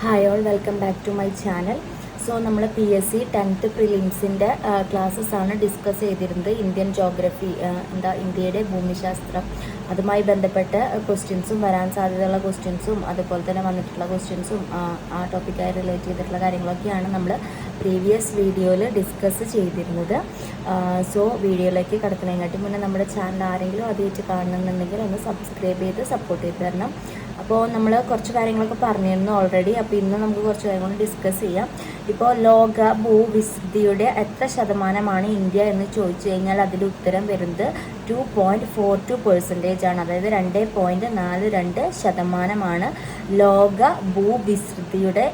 Hi all, welcome back to my channel. So നമ്മൾ PSC 10th പ്രിലിംസിൻ്റെ classes ആണ് discuss ചെയ്തിരുന്നത്. ഇന്ത്യൻ ജോഗ്രഫി, ഇന്ത്യയുടെ ഭൂമിശാസ്ത്രം, അതുമായി ബന്ധപ്പെട്ട ക്വസ്റ്റ്യൻസും വരാൻ സാധ്യതയുള്ള ക്വസ്റ്റ്യൻസും അതുപോലെ തന്നെ വന്നിട്ടുള്ള ക്വസ്റ്റ്യൻസും ആ ടോപ്പിക്കായി റിലേറ്റ് ചെയ്തിട്ടുള്ള കാര്യങ്ങളൊക്കെയാണ് നമ്മൾ പ്രീവിയസ് വീഡിയോയിൽ ഡിസ്കസ് ചെയ്തിരുന്നത്. സോ വീഡിയോയിലേക്ക് കടക്കുന്നതിനായിട്ട് മുന്നേ നമ്മുടെ ചാനൽ ആരെങ്കിലും ആദ്യമായിട്ട് കാണുന്നുണ്ടെങ്കിൽ ഒന്ന് സബ്സ്ക്രൈബ് ചെയ്ത് സപ്പോർട്ട് ചെയ്ത് തരണം. അപ്പോൾ നമ്മൾ കുറച്ച് കാര്യങ്ങളൊക്കെ പറഞ്ഞിരുന്നു ഓൾറെഡി. അപ്പോൾ ഇന്ന് നമുക്ക് കുറച്ച് കാര്യങ്ങൾ ഡിസ്കസ് ചെയ്യാം. ഇപ്പോൾ ലോക ഭൂവിസ്തൃതിയുടെ എത്ര ശതമാനമാണ് ഇന്ത്യ എന്ന് ചോദിച്ചു കഴിഞ്ഞാൽ അതിൽ ഉത്തരം വരുന്നത് 2.42% ആണ്. അതായത് 2.42% ലോക ഭൂവിസ്തൃതിയുടെ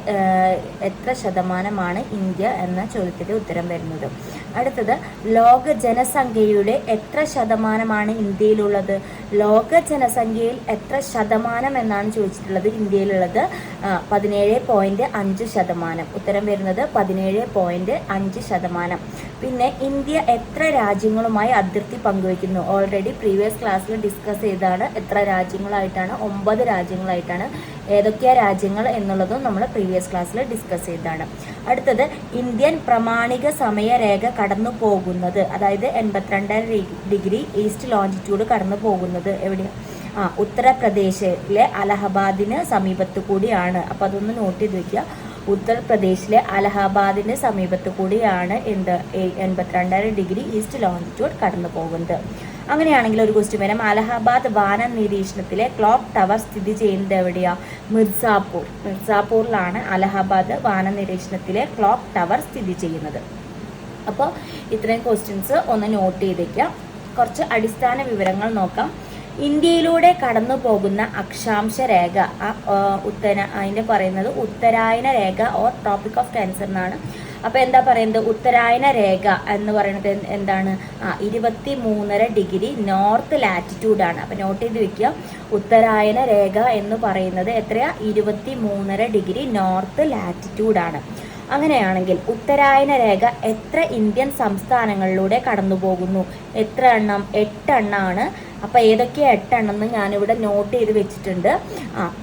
എത്ര ശതമാനമാണ് ഇന്ത്യ എന്ന ചോദ്യത്തിൻ്റെ ഉത്തരം വരുന്നത്. അടുത്തത്, ലോക ജനസംഖ്യയുടെ എത്ര ശതമാനമാണ് ഇന്ത്യയിലുള്ളത്? ലോക ജനസംഖ്യയിൽ എത്ര ശതമാനം എന്നാണ് ചോദിച്ചിട്ടുള്ളത്. ഇന്ത്യയിലുള്ളത് 17.5%. ഉത്തരം വരുന്നത് 17.5%. പിന്നെ ഇന്ത്യ എത്ര രാജ്യങ്ങളുമായി അതിർത്തി പങ്കുവയ്ക്കുന്നു? ഓൾറെഡി പ്രീവിയസ് ക്ലാസ്സിൽ ഡിസ്കസ് ചെയ്താണ്. എത്ര രാജ്യങ്ങളായിട്ടാണ്? 9 രാജ്യങ്ങളായിട്ടാണ്. ഏതൊക്കെയാ രാജ്യങ്ങൾ എന്നുള്ളതും നമ്മൾ പ്രീവിയസ് ക്ലാസ്സിൽ ഡിസ്കസ് ചെയ്തതാണ്. അടുത്തത്, ഇന്ത്യൻ പ്രമാണിക സമയരേഖ കടന്നു പോകുന്നത്, അതായത് 82 ഡിഗ്രി ഈസ്റ്റ് ലോഞ്ചിറ്റ്യൂഡ് കടന്നു പോകുന്നത് എവിടെയാണ്? ഉത്തർപ്രദേശിലെ അലഹബാദിന് സമീപത്ത് കൂടിയാണ്. അപ്പം അതൊന്ന് നോട്ട് ചെയ്ത് വയ്ക്കുക. ഉത്തർപ്രദേശിലെ അലഹബാദിന് സമീപത്ത് കൂടിയാണ് 82 ഡിഗ്രി ഈസ്റ്റ് ലോഞ്ചിറ്റ്യൂഡ് കടന്നു പോകുന്നത്. അങ്ങനെയാണെങ്കിൽ ഒരു ക്വസ്റ്റ്യൻ വരാം. അലഹബാദ് വാന നിരീക്ഷണത്തിലെ ക്ലോക്ക് ടവർ സ്ഥിതി ചെയ്യുന്നത് എവിടെയാ? മിർസാപൂറിലാണ് അലഹബാദ് വാന നിരീക്ഷണത്തിലെ ക്ലോക്ക് ടവർ സ്ഥിതി ചെയ്യുന്നത്. അപ്പോൾ ഇത്രയും ക്വസ്റ്റ്യൻസ് ഒന്ന് നോട്ട് ചെയ്തേക്കാം. കുറച്ച് അടിസ്ഥാന വിവരങ്ങൾ നോക്കാം. ഇന്ത്യയിലൂടെ കടന്നു പോകുന്ന അക്ഷാംശ രേഖ, അതിൻ്റെ പറയുന്നത് ഉത്തരായന രേഖ ഓർ ട്രോപ്പിക് ഓഫ് ക്യാൻസർ എന്നാണ്. അപ്പോൾ എന്താ പറയുന്നത്? ഉത്തരായന രേഖ എന്ന് പറയുന്നത് എന്താണ്? 23.5 ഡിഗ്രി നോർത്ത് ലാറ്റിറ്റ്യൂഡാണ്. അപ്പോൾ നോട്ട് ചെയ്ത് വെക്കുക. ഉത്തരായന രേഖ എന്ന് പറയുന്നത് എത്രയാ? 23.5 ഡിഗ്രി നോർത്ത് ലാറ്റിറ്റ്യൂഡാണ്. അങ്ങനെയാണെങ്കിൽ ഉത്തരായന രേഖ എത്ര ഇന്ത്യൻ സംസ്ഥാനങ്ങളിലൂടെ കടന്നു പോകുന്നു? എത്ര എണ്ണം? 8 എണ്ണമാണ്. അപ്പോൾ ഏതൊക്കെയാണ് 8 എണ്ണം എന്ന് ഞാനിവിടെ നോട്ട് ചെയ്ത് വെച്ചിട്ടുണ്ട്.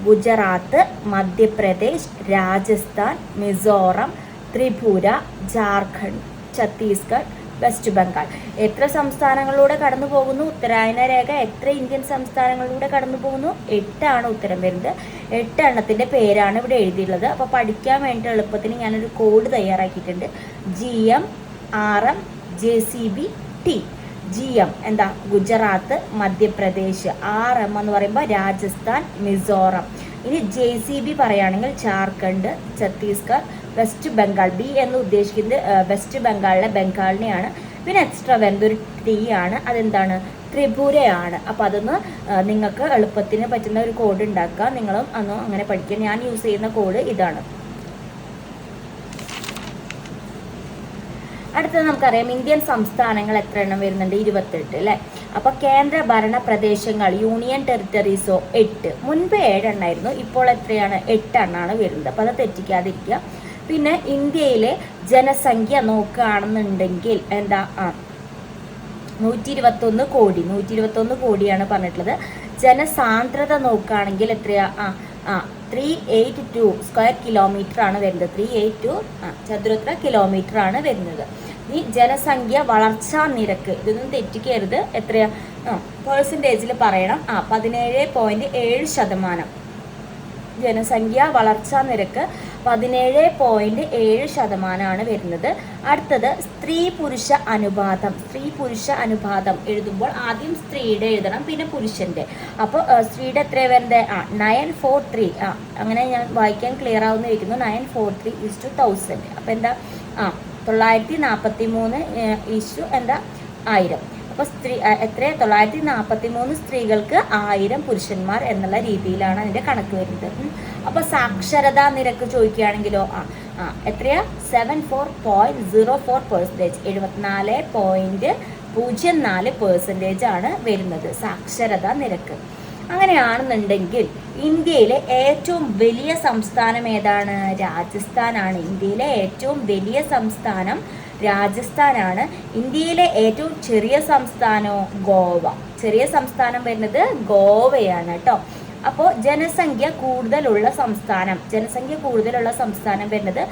ഗുജറാത്ത്, മധ്യപ്രദേശ്, രാജസ്ഥാൻ, മിസോറം, ത്രിപുര, ജാർഖണ്ഡ്, ഛത്തീസ്ഗഡ്, വെസ്റ്റ് ബംഗാൾ. എത്ര സംസ്ഥാനങ്ങളിലൂടെ കടന്നു പോകുന്നു? ഉത്തരായന രേഖ എത്ര ഇന്ത്യൻ സംസ്ഥാനങ്ങളിലൂടെ കടന്നു പോകുന്നു? 8 ആണ് ഉത്തരം വരുന്നത്. 8 എണ്ണത്തിൻ്റെ പേരാണ് ഇവിടെ എഴുതിയിട്ടുള്ളത്. അപ്പോൾ പഠിക്കാൻ വേണ്ടി എളുപ്പത്തിന് ഞാനൊരു കോഡ് തയ്യാറാക്കിയിട്ടുണ്ട്. GM RM JCB T. GM എന്താ? ഗുജറാത്ത്, മധ്യപ്രദേശ്. RM എന്ന് പറയുമ്പോൾ രാജസ്ഥാൻ, മിസോറം. ഇനി JCB പറയുകയാണെങ്കിൽ ജാർഖണ്ഡ്, ഛത്തീസ്ഗഡ്, വെസ്റ്റ് ബംഗാൾ. B എന്ന് ഉദ്ദേശിക്കുന്നത് വെസ്റ്റ് ബംഗാളിലെ ബംഗാളിനെയാണ്. പിന്നെ എക്സ്ട്രാ വരുന്നത് ഒരു T ആണ്. അതെന്താണ്? ത്രിപുരയാണ്. അപ്പോൾ അതൊന്ന് നിങ്ങൾക്ക് എളുപ്പത്തിന് പറ്റുന്ന ഒരു കോഡ് ഉണ്ടാക്കുക. നിങ്ങളും അന്ന് അങ്ങനെ പഠിക്കുക. ഞാൻ യൂസ് ചെയ്യുന്ന കോഡ് ഇതാണ്. അടുത്തത് നമുക്കറിയാം, ഇന്ത്യൻ സംസ്ഥാനങ്ങൾ എത്ര എണ്ണം വരുന്നുണ്ട്? 28 അല്ലേ. അപ്പോൾ കേന്ദ്ര ഭരണ പ്രദേശങ്ങൾ, യൂണിയൻ ടെറിട്ടറീസോ 8. മുൻപ് 7 എണ്ണമായിരുന്നു. ഇപ്പോൾ എത്രയാണ്? 8 എണ്ണമാണ് വരുന്നത്. അപ്പോൾ അത് തെറ്റിക്കാതിരിക്കുക. പിന്നെ ഇന്ത്യയിലെ ജനസംഖ്യ നോക്കുകയാണെന്നുണ്ടെങ്കിൽ എന്താ? 121 കോടി. 121 കോടിയാണ് പറഞ്ഞിട്ടുള്ളത്. ജനസാന്ദ്രത നോക്കുകയാണെങ്കിൽ എത്രയാ? 382 സ്ക്വയർ കിലോമീറ്റർ ആണ് വരുന്നത്. 382 ചതുരശ്ര കിലോമീറ്റർ ആണ് വരുന്നത്. ഈ ജനസംഖ്യ വളർച്ചാ നിരക്ക്, ഇതൊന്നും തെറ്റിക്കരുത്. എത്രയാ? പെർസെൻറ്റേജിൽ പറയണം. 17.7%. ജനസംഖ്യ വളർച്ചാ നിരക്ക് 17.7% വരുന്നത്. അടുത്തത്, സ്ത്രീ പുരുഷ അനുപാതം. സ്ത്രീ പുരുഷ അനുപാതം എഴുതുമ്പോൾ ആദ്യം സ്ത്രീയുടെ എഴുതണം, പിന്നെ പുരുഷന്റെ. അപ്പോൾ സ്ത്രീയുടെ എത്ര വരുന്നത്? 943. അങ്ങനെ ഞാൻ വായിക്കാൻ ക്ലിയർ ആവുന്ന ഇരിക്കുന്നു. 943:1000. അപ്പോൾ എന്താ? 943 എന്താ? 1000. അപ്പോൾ എത്ര? 943 സ്ത്രീകൾക്ക് 1000 പുരുഷന്മാർ എന്നുള്ള രീതിയിലാണ് അതിൻ്റെ കണക്ക് വരുന്നത്. അപ്പോൾ സാക്ഷരതാ നിരക്ക് ചോദിക്കുകയാണെങ്കിലോ എത്രയാ? 74.04%. 74.04% ആണ് വരുന്നത് സാക്ഷരതാ നിരക്ക്. അങ്ങനെയാണെന്നുണ്ടെങ്കിൽ ഇന്ത്യയിലെ ഏറ്റവും വലിയ സംസ്ഥാനം ഏതാണ്? രാജസ്ഥാനാണ്. ഇന്ത്യയിലെ ഏറ്റവും വലിയ സംസ്ഥാനം രാജസ്ഥാനാണ്. ഇന്ത്യയിലെ ഏറ്റവും ചെറിയ സംസ്ഥാനമോ? ഗോവ. ചെറിയ സംസ്ഥാനം വരുന്നത് ഗോവയാണ് കേട്ടോ. അപ്പോൾ ജനസംഖ്യ കൂടുതലുള്ള സംസ്ഥാനം വരുന്നത്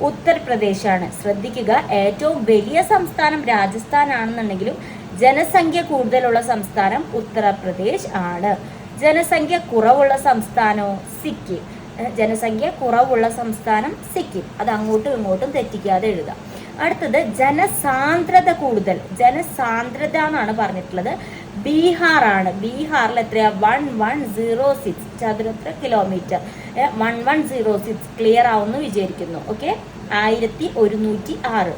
ഉത്തർപ്രദേശാണ്. ശ്രദ്ധിക്കുക, ഏറ്റവും വലിയ സംസ്ഥാനം രാജസ്ഥാൻ ആണെന്നുണ്ടെങ്കിലും ജനസംഖ്യ കൂടുതലുള്ള സംസ്ഥാനം ഉത്തർപ്രദേശ് ആണ്. ജനസംഖ്യ കുറവുള്ള സംസ്ഥാനമോ സിക്കിം. അത് അങ്ങോട്ടും ഇങ്ങോട്ടും തെറ്റിക്കാതെ എഴുതാം. അടുത്തത് ജനസാന്ദ്രത എന്നാണ് പറഞ്ഞിട്ടുള്ളത്. ബീഹാർ ആണ്. ബീഹാറിൽ എത്രയാ? 1106 ചതുരശ്ര കിലോമീറ്റർ. 1106 ക്ലിയർ ആവുമെന്ന് വിചാരിക്കുന്നു. ഓക്കെ, 1106.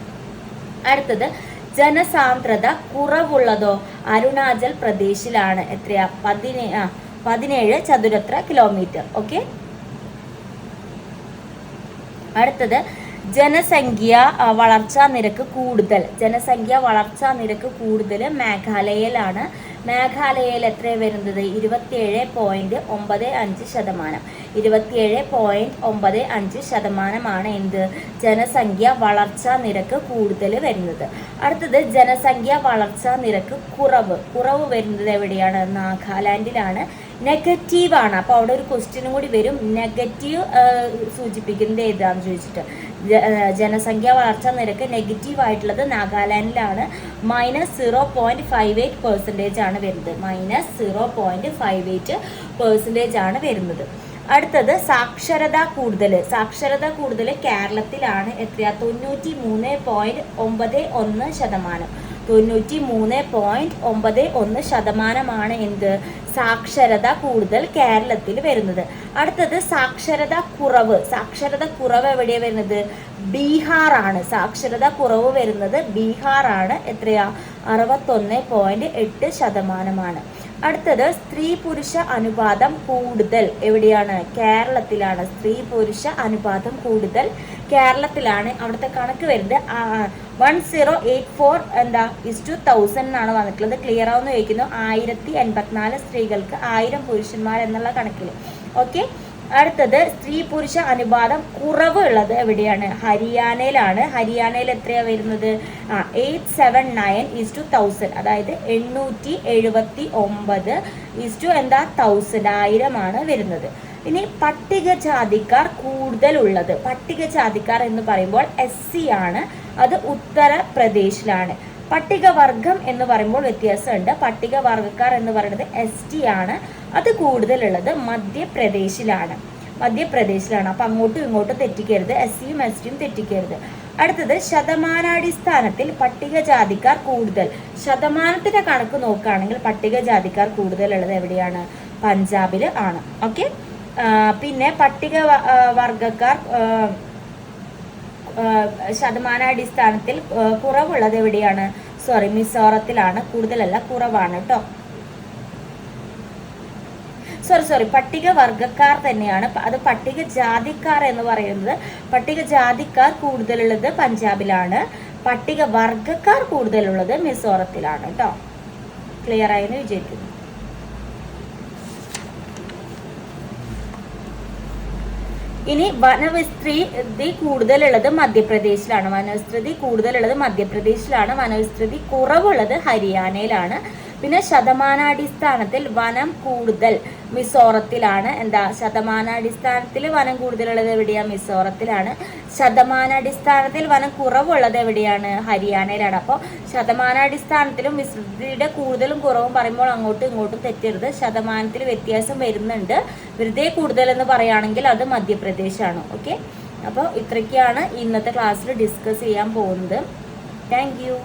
അടുത്തത് ജനസാന്ദ്രത കുറവുള്ളതോ? അരുണാചൽ പ്രദേശിലാണ്. എത്രയാ? 17 ചതുരശ്ര കിലോമീറ്റർ. ഓക്കെ, അടുത്തത് ജനസംഖ്യ വളർച്ചാ നിരക്ക് കൂടുതൽ മേഘാലയയിലാണ്. മേഘാലയയിൽ എത്ര വരുന്നത്? 27.95%. 27.95% എന്ത്? ജനസംഖ്യ വളർച്ചാ നിരക്ക് കൂടുതൽ വരുന്നത്. അടുത്തത് ജനസംഖ്യ വളർച്ചാ നിരക്ക് കുറവ് വരുന്നത് എവിടെയാണ്? നാഗാലാൻഡിലാണ്. നെഗറ്റീവ് ആണ്. അപ്പോൾ അവിടെ ഒരു ക്വസ്റ്റ്യനും കൂടി വരും, നെഗറ്റീവ് സൂചിപ്പിക്കുന്നത് ഏതാണെന്ന് ചോദിച്ചിട്ട്. ജനസംഖ്യാ വളർച്ചാ നിരക്ക് നെഗറ്റീവ് ആയിട്ടുള്ളത് നാഗാലാൻഡിലാണ്. -0.58% ആണ് വരുന്നത്. -0.58% ആണ് വരുന്നത്. അടുത്തത് സാക്ഷരത കൂടുതൽ കേരളത്തിലാണ്. എത്രയാ? 93.91%. 93.91% എന്ത്? സാക്ഷരത കൂടുതൽ കേരളത്തിൽ വരുന്നത്. അടുത്തത് സാക്ഷരത കുറവ് എവിടെയാണ് വരുന്നത്? ബീഹാർ ആണ്. സാക്ഷരത കുറവ് വരുന്നത് ബീഹാർ ആണ്. എത്രയാ? 61.8%. അടുത്തത് സ്ത്രീ പുരുഷ അനുപാതം കൂടുതൽ എവിടെയാണ്? കേരളത്തിലാണ്. സ്ത്രീ പുരുഷ അനുപാതം കൂടുതൽ കേരളത്തിലാണ്. അവിടുത്തെ കണക്ക് വരുന്നത് 1084 എന്താ /1000 എന്നാണ് വന്നിട്ടുള്ളത്. ക്ലിയർ ആവുമെന്ന് ചോദിക്കുന്നു. 1084 സ്ത്രീകൾക്ക് 1000 പുരുഷന്മാർ എന്നുള്ള കണക്കിൽ. ഓക്കെ, അടുത്തത് സ്ത്രീ പുരുഷ അനുപാതം കുറവ് ഉള്ളത് എവിടെയാണ്? ഹരിയാനയിലാണ്. ഹരിയാനയിൽ എത്രയാണ് വരുന്നത്? 879 അതായത് 879 1000 ആണ് വരുന്നത്. ഇനി പട്ടികജാതിക്കാർ കൂടുതലുള്ളത്. പട്ടികജാതിക്കാർ എന്ന് പറയുമ്പോൾ SC ആണ്. അത് ഉത്തർപ്രദേശിലാണ്. പട്ടികവർഗം എന്ന് പറയുമ്പോൾ വ്യത്യാസമുണ്ട്. പട്ടികവർഗക്കാർ എന്ന് പറയുന്നത് ST ആണ്. അത് കൂടുതലുള്ളത് മധ്യപ്രദേശിലാണ്. അപ്പം അങ്ങോട്ടും ഇങ്ങോട്ടും തെറ്റിക്കരുത്. SCയും STയും തെറ്റിക്കരുത്. അടുത്തത് ശതമാനാടിസ്ഥാനത്തിൽ പട്ടികജാതിക്കാർ കൂടുതൽ. ശതമാനത്തിന്റെ കണക്ക് നോക്കുകയാണെങ്കിൽ പട്ടികജാതിക്കാർ കൂടുതലുള്ളത് എവിടെയാണ്? പഞ്ചാബിൽ ആണ്. ഓക്കെ, പിന്നെ പട്ടികവർഗക്കാർ ശതമാനാടിസ്ഥാനത്തിൽ കുറവുള്ളത് എവിടെയാണ്? മിസോറത്തിലാണ്. കൂടുതലല്ല, കുറവാണ് കേട്ടോ. പട്ടികവർഗക്കാർ തന്നെയാണ്. അത് പട്ടികജാതിക്കാർ എന്ന് പറയുന്നത്. പട്ടികജാതിക്കാർ കൂടുതലുള്ളത് പഞ്ചാബിലാണ്. പട്ടികവർഗക്കാർ കൂടുതലുള്ളത് മിസോറത്തിലാണ് കേട്ടോ. ക്ലിയർ ആയെന്ന് വിചാരിക്കുന്നു. ഇനി വനവിസ്തൃതി കൂടുതലുള്ളത് മധ്യപ്രദേശിലാണ്. വനവിസ്തൃതി കുറവുള്ളത് ഹരിയാനയിലാണ്. പിന്നെ ശതമാനാടിസ്ഥാനത്തിൽ വനം കൂടുതൽ മിസോറത്തിലാണ്. ശതമാനാടിസ്ഥാനത്തിൽ വനം കൂടുതലുള്ളത് എവിടെയാണ്? മിസോറത്തിലാണ്. ശതമാനാടിസ്ഥാനത്തിൽ വനം കുറവുള്ളത് എവിടെയാണ്? ഹരിയാനയിലാണ്. അപ്പോൾ ശതമാനാടിസ്ഥാനത്തിലും വിസ്തൃതിയുടെ കൂടുതലും കുറവും പറയുമ്പോൾ അങ്ങോട്ടും ഇങ്ങോട്ടും തെറ്റരുത്. ശതമാനത്തിൽ വ്യത്യാസം വരുന്നുണ്ട്. വെറുതെ കൂടുതൽ എന്ന് പറയുകയാണെങ്കിൽ അത് മധ്യപ്രദേശാണ്. ഓക്കെ, അപ്പോൾ ഇത്രയ്ക്കാണ് ഇന്നത്തെ ക്ലാസ്സിൽ ഡിസ്കസ് ചെയ്യാൻ പോകുന്നത്. Thank you.